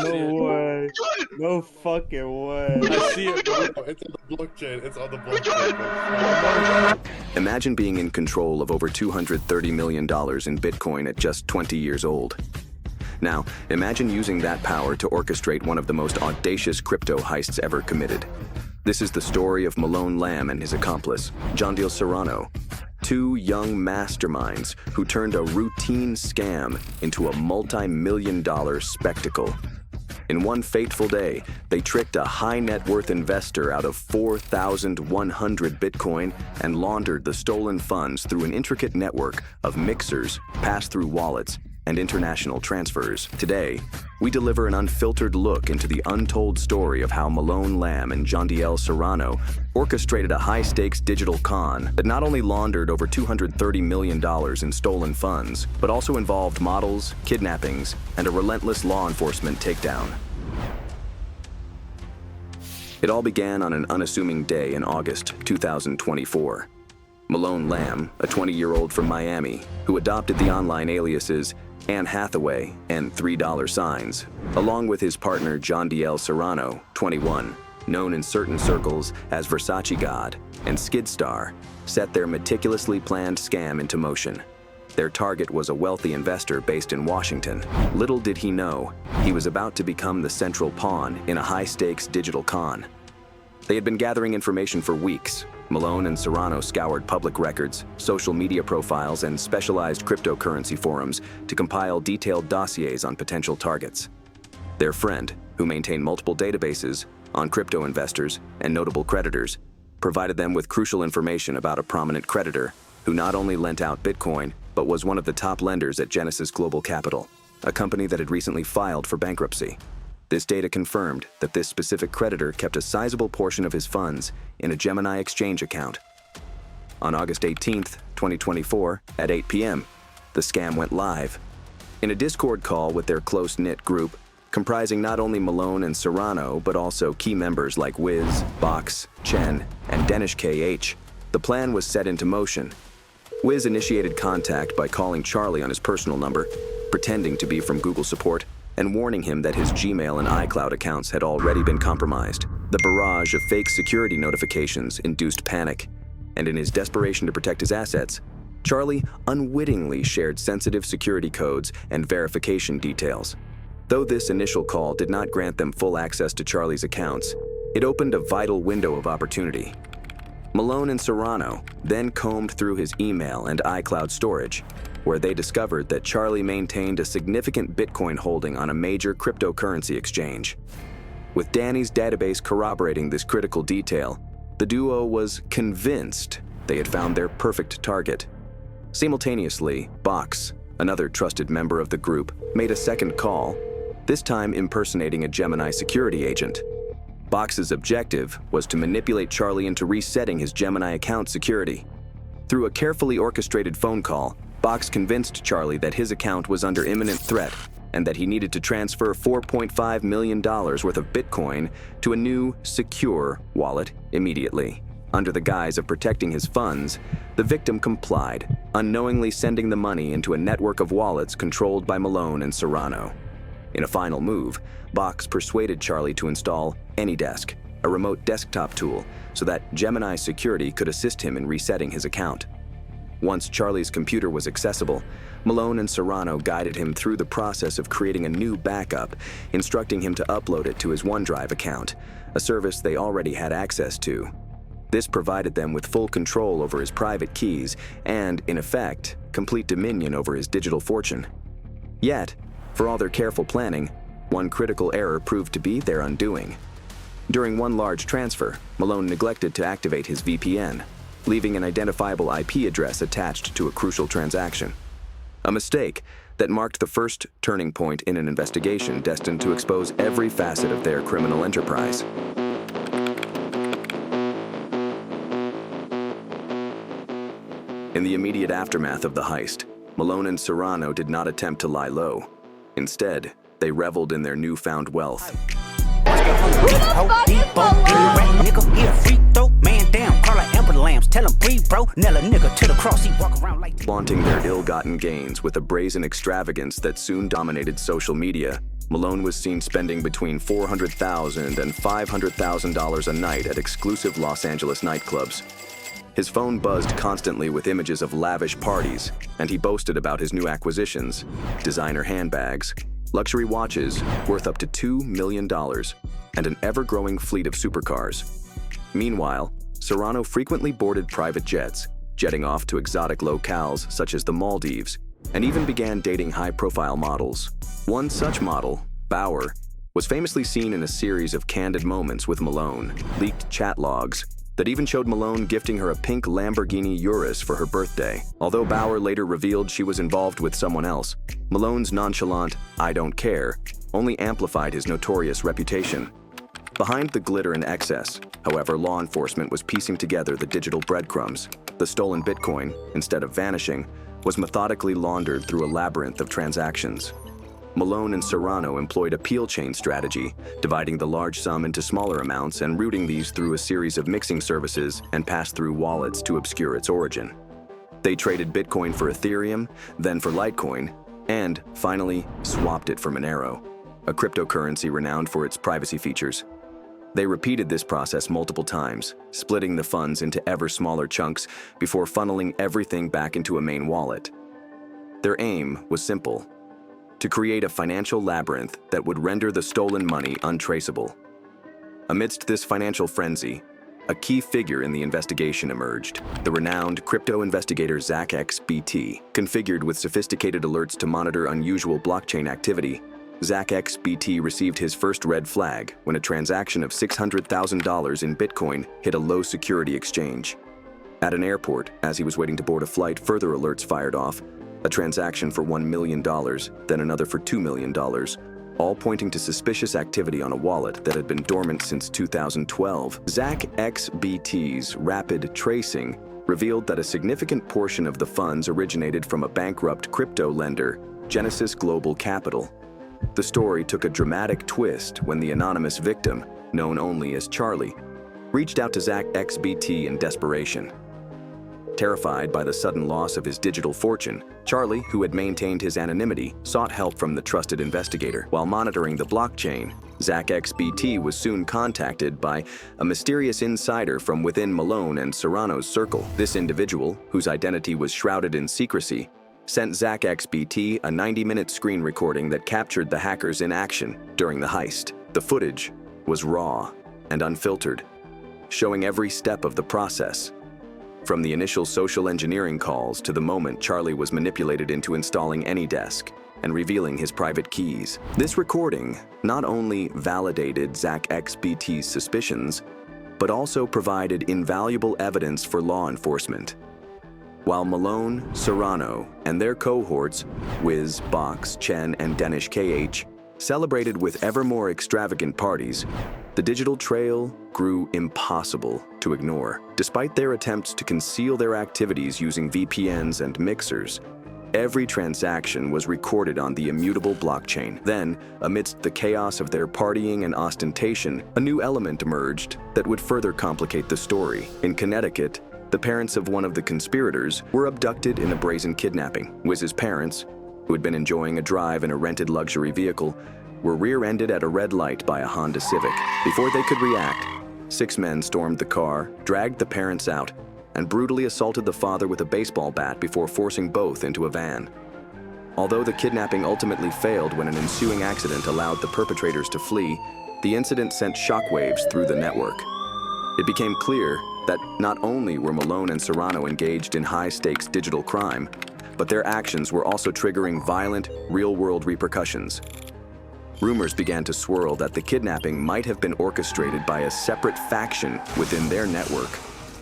No way. No fucking way. I see it, bro. It's on the blockchain. It's on the blockchain. Imagine being in control of over $230 million in Bitcoin at just 20 years old. Now, imagine using that power to orchestrate one of the most audacious crypto heists ever committed. This is the story of Malone Lam and his accomplice, Jandil Serrano, two young masterminds who turned a routine scam into a multi-million-dollar spectacle. In one fateful day, they tricked a high-net-worth investor out of 4,100 Bitcoin and laundered the stolen funds through an intricate network of mixers, pass-through wallets, and international transfers. Today, we deliver an unfiltered look into the untold story of how Malone Lam and Jandil Serrano orchestrated a high-stakes digital con that not only laundered over $230 million in stolen funds, but also involved models, kidnappings, and a relentless law enforcement takedown. It all began on an unassuming day in August 2024. Malone Lam, a 20-year-old from Miami, who adopted the online aliases Anne Hathaway and $3 signs, along with his partner Jandil Serrano, 21, known in certain circles as Versace God and Skid Star, set their meticulously planned scam into motion. Their target was a wealthy investor based in Washington. Little did he know, he was about to become the central pawn in a high-stakes digital con. They had been gathering information for weeks. Malone and Serrano scoured public records, social media profiles, and specialized cryptocurrency forums to compile detailed dossiers on potential targets. Their friend, who maintained multiple databases on crypto investors and notable creditors, provided them with crucial information about a prominent creditor who not only lent out Bitcoin, but was one of the top lenders at Genesis Global Capital, a company that had recently filed for bankruptcy. This data confirmed that this specific creditor kept a sizable portion of his funds in a Gemini exchange account. On August 18th, 2024, at 8 p.m., the scam went live. In a Discord call with their close-knit group, comprising not only Malone and Serrano, but also key members like Wiz, Box, Chen, and Danish KH, the plan was set into motion. Wiz initiated contact by calling Charlie on his personal number, pretending to be from Google support, and warning him that his Gmail and iCloud accounts had already been compromised. The barrage of fake security notifications induced panic, and in his desperation to protect his assets, Charlie unwittingly shared sensitive security codes and verification details. Though this initial call did not grant them full access to Charlie's accounts, it opened a vital window of opportunity. Malone and Serrano then combed through his email and iCloud storage, where they discovered that Charlie maintained a significant Bitcoin holding on a major cryptocurrency exchange. With Danny's database corroborating this critical detail, the duo was convinced they had found their perfect target. Simultaneously, Box, another trusted member of the group, made a second call, this time impersonating a Gemini security agent. Box's objective was to manipulate Charlie into resetting his Gemini account security. Through a carefully orchestrated phone call, Box convinced Charlie that his account was under imminent threat and that he needed to transfer $4.5 million worth of Bitcoin to a new, secure wallet immediately. Under the guise of protecting his funds, the victim complied, unknowingly sending the money into a network of wallets controlled by Malone and Serrano. In a final move, Box persuaded Charlie to install AnyDesk, a remote desktop tool, so that Gemini Security could assist him in resetting his account. Once Charlie's computer was accessible, Malone and Serrano guided him through the process of creating a new backup, instructing him to upload it to his OneDrive account, a service they already had access to. This provided them with full control over his private keys and, in effect, complete dominion over his digital fortune. Yet, for all their careful planning, one critical error proved to be their undoing. During one large transfer, Malone neglected to activate his VPN, leaving an identifiable IP address attached to a crucial transaction. A mistake that marked the first turning point in an investigation destined to expose every facet of their criminal enterprise. In the immediate aftermath of the heist, Malone and Serrano did not attempt to lie low. Instead, they reveled in their newfound wealth. Flaunting their ill-gotten gains with a brazen extravagance that soon dominated social media, Malone was seen spending between $400,000 and $500,000 a night at exclusive Los Angeles nightclubs. His phone buzzed constantly with images of lavish parties, and he boasted about his new acquisitions: designer handbags, luxury watches worth up to $2 million, and an ever-growing fleet of supercars. Meanwhile, Serrano frequently boarded private jets, jetting off to exotic locales such as the Maldives, and even began dating high-profile models. One such model, Bauer, was famously seen in a series of candid moments with Malone, leaked chat logs that even showed Malone gifting her a pink Lamborghini Urus for her birthday. Although Bauer later revealed she was involved with someone else, Malone's nonchalant "I don't care" only amplified his notorious reputation. Behind the glitter and excess, however, law enforcement was piecing together the digital breadcrumbs. The stolen Bitcoin, instead of vanishing, was methodically laundered through a labyrinth of transactions. Malone and Serrano employed a peel chain strategy, dividing the large sum into smaller amounts and routing these through a series of mixing services and pass-through wallets to obscure its origin. They traded Bitcoin for Ethereum, then for Litecoin, and, finally, swapped it for Monero, a cryptocurrency renowned for its privacy features. They repeated this process multiple times, splitting the funds into ever smaller chunks before funneling everything back into a main wallet. Their aim was simple: to create a financial labyrinth that would render the stolen money untraceable. Amidst this financial frenzy, a key figure in the investigation emerged: the renowned crypto investigator Zach XBT. Configured with sophisticated alerts to monitor unusual blockchain activity, Zach XBT received his first red flag when a transaction of $600,000 in Bitcoin hit a low-security exchange. At an airport, as he was waiting to board a flight, further alerts fired off: a transaction for $1 million, then another for $2 million, all pointing to suspicious activity on a wallet that had been dormant since 2012. Zach XBT's rapid tracing revealed that a significant portion of the funds originated from a bankrupt crypto lender, Genesis Global Capital. The story took a dramatic twist when the anonymous victim, known only as Charlie, reached out to Zach XBT in desperation. Terrified by the sudden loss of his digital fortune, Charlie, who had maintained his anonymity, sought help from the trusted investigator. While monitoring the blockchain, Zach XBT was soon contacted by a mysterious insider from within Malone and Serrano's circle. This individual, whose identity was shrouded in secrecy, sent Zach XBT a 90-minute screen recording that captured the hackers in action during the heist. The footage was raw and unfiltered, showing every step of the process, from the initial social engineering calls to the moment Charlie was manipulated into installing AnyDesk and revealing his private keys. This recording not only validated Zach XBT's suspicions, but also provided invaluable evidence for law enforcement. While Malone, Serrano, and their cohorts, Wiz, Box, Chen, and Danish KH, celebrated with ever more extravagant parties, the digital trail grew impossible to ignore. Despite their attempts to conceal their activities using VPNs and mixers, every transaction was recorded on the immutable blockchain. Then, amidst the chaos of their partying and ostentation, a new element emerged that would further complicate the story. In Connecticut, the parents of one of the conspirators were abducted in a brazen kidnapping. Wiz's parents, who had been enjoying a drive in a rented luxury vehicle, were rear-ended at a red light by a Honda Civic. Before they could react, 6 men stormed the car, dragged the parents out, and brutally assaulted the father with a baseball bat before forcing both into a van. Although the kidnapping ultimately failed when an ensuing accident allowed the perpetrators to flee, the incident sent shockwaves through the network. It became clear that not only were Malone and Serrano engaged in high-stakes digital crime, but their actions were also triggering violent, real-world repercussions. Rumors began to swirl that the kidnapping might have been orchestrated by a separate faction within their network,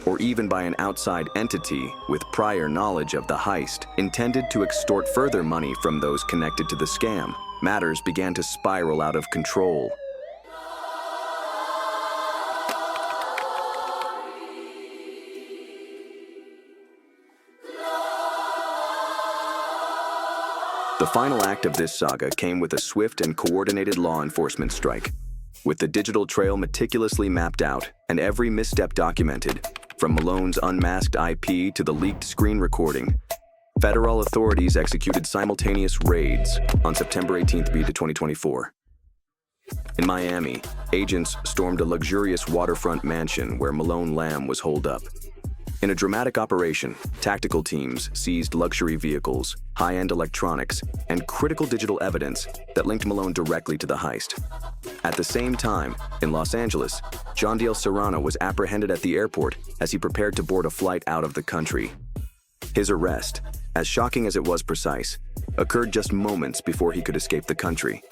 or even by an outside entity with prior knowledge of the heist, intended to extort further money from those connected to the scam. Matters began to spiral out of control. The final act of this saga came with a swift and coordinated law enforcement strike. With the digital trail meticulously mapped out and every misstep documented, from Malone's unmasked IP to the leaked screen recording, federal authorities executed simultaneous raids on September 18th, 2024. In Miami, agents stormed a luxurious waterfront mansion where Malone Lam was holed up. In a dramatic operation, tactical teams seized luxury vehicles, high-end electronics, and critical digital evidence that linked Malone directly to the heist. At the same time, in Los Angeles, John D. Serrano was apprehended at the airport as he prepared to board a flight out of the country. His arrest, as shocking as it was precise, occurred just moments before he could escape the country.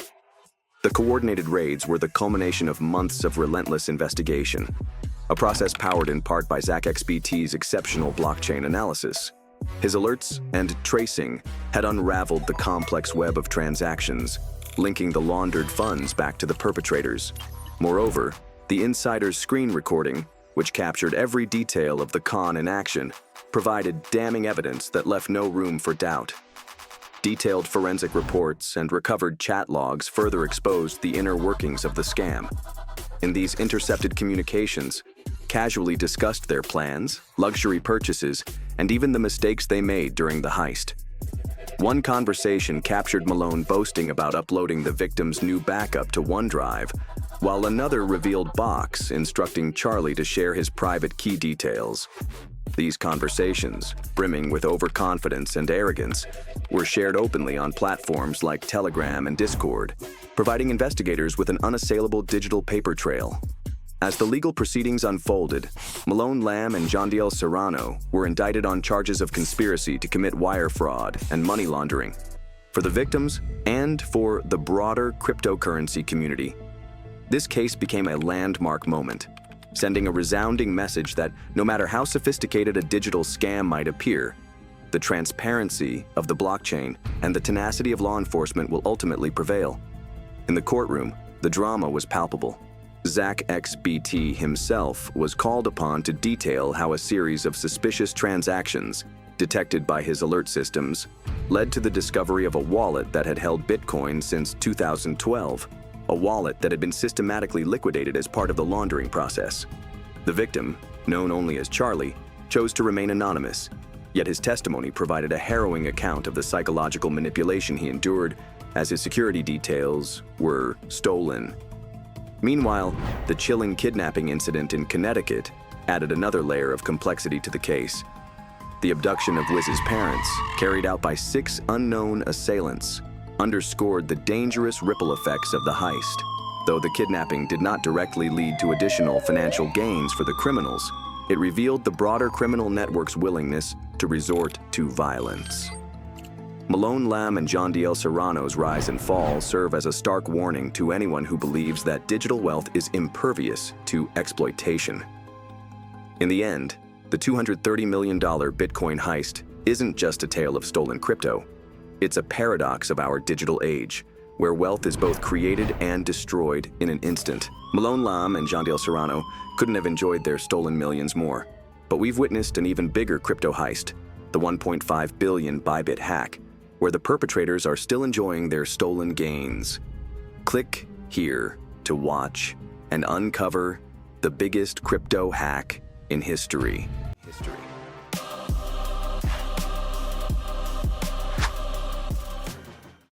The coordinated raids were the culmination of months of relentless investigation, a process powered in part by ZachXBT's exceptional blockchain analysis. His alerts and tracing had unraveled the complex web of transactions, linking the laundered funds back to the perpetrators. Moreover, the insider's screen recording, which captured every detail of the con in action, provided damning evidence that left no room for doubt. Detailed forensic reports and recovered chat logs further exposed the inner workings of the scam. In these intercepted communications, casually discussed their plans, luxury purchases, and even the mistakes they made during the heist. One conversation captured Malone boasting about uploading the victim's new backup to OneDrive, while another revealed Box instructing Charlie to share his private key details. These conversations, brimming with overconfidence and arrogance, were shared openly on platforms like Telegram and Discord, providing investigators with an unassailable digital paper trail. As the legal proceedings unfolded, Malone Lam and John D. Serrano were indicted on charges of conspiracy to commit wire fraud and money laundering. For the victims and for the broader cryptocurrency community, this case became a landmark moment, sending a resounding message that no matter how sophisticated a digital scam might appear, the transparency of the blockchain and the tenacity of law enforcement will ultimately prevail. In the courtroom, the drama was palpable. ZachXBT himself was called upon to detail how a series of suspicious transactions, detected by his alert systems, led to the discovery of a wallet that had held Bitcoin since 2012, a wallet that had been systematically liquidated as part of the laundering process. The victim, known only as Charlie, chose to remain anonymous, yet his testimony provided a harrowing account of the psychological manipulation he endured as his security details were stolen. Meanwhile, the chilling kidnapping incident in Connecticut added another layer of complexity to the case. The abduction of Wiz's parents, carried out by 6 unknown assailants, underscored the dangerous ripple effects of the heist. Though the kidnapping did not directly lead to additional financial gains for the criminals, it revealed the broader criminal network's willingness to resort to violence. Malone Lam and John D. Serrano's rise and fall serve as a stark warning to anyone who believes that digital wealth is impervious to exploitation. In the end, the $230 million Bitcoin heist isn't just a tale of stolen crypto. It's a paradox of our digital age, where wealth is both created and destroyed in an instant. Malone Lam and John D. Serrano couldn't have enjoyed their stolen millions more, but we've witnessed an even bigger crypto heist, the $1.5 billion Bybit hack, where the perpetrators are still enjoying their stolen gains. Click here to watch and uncover the biggest crypto hack in history.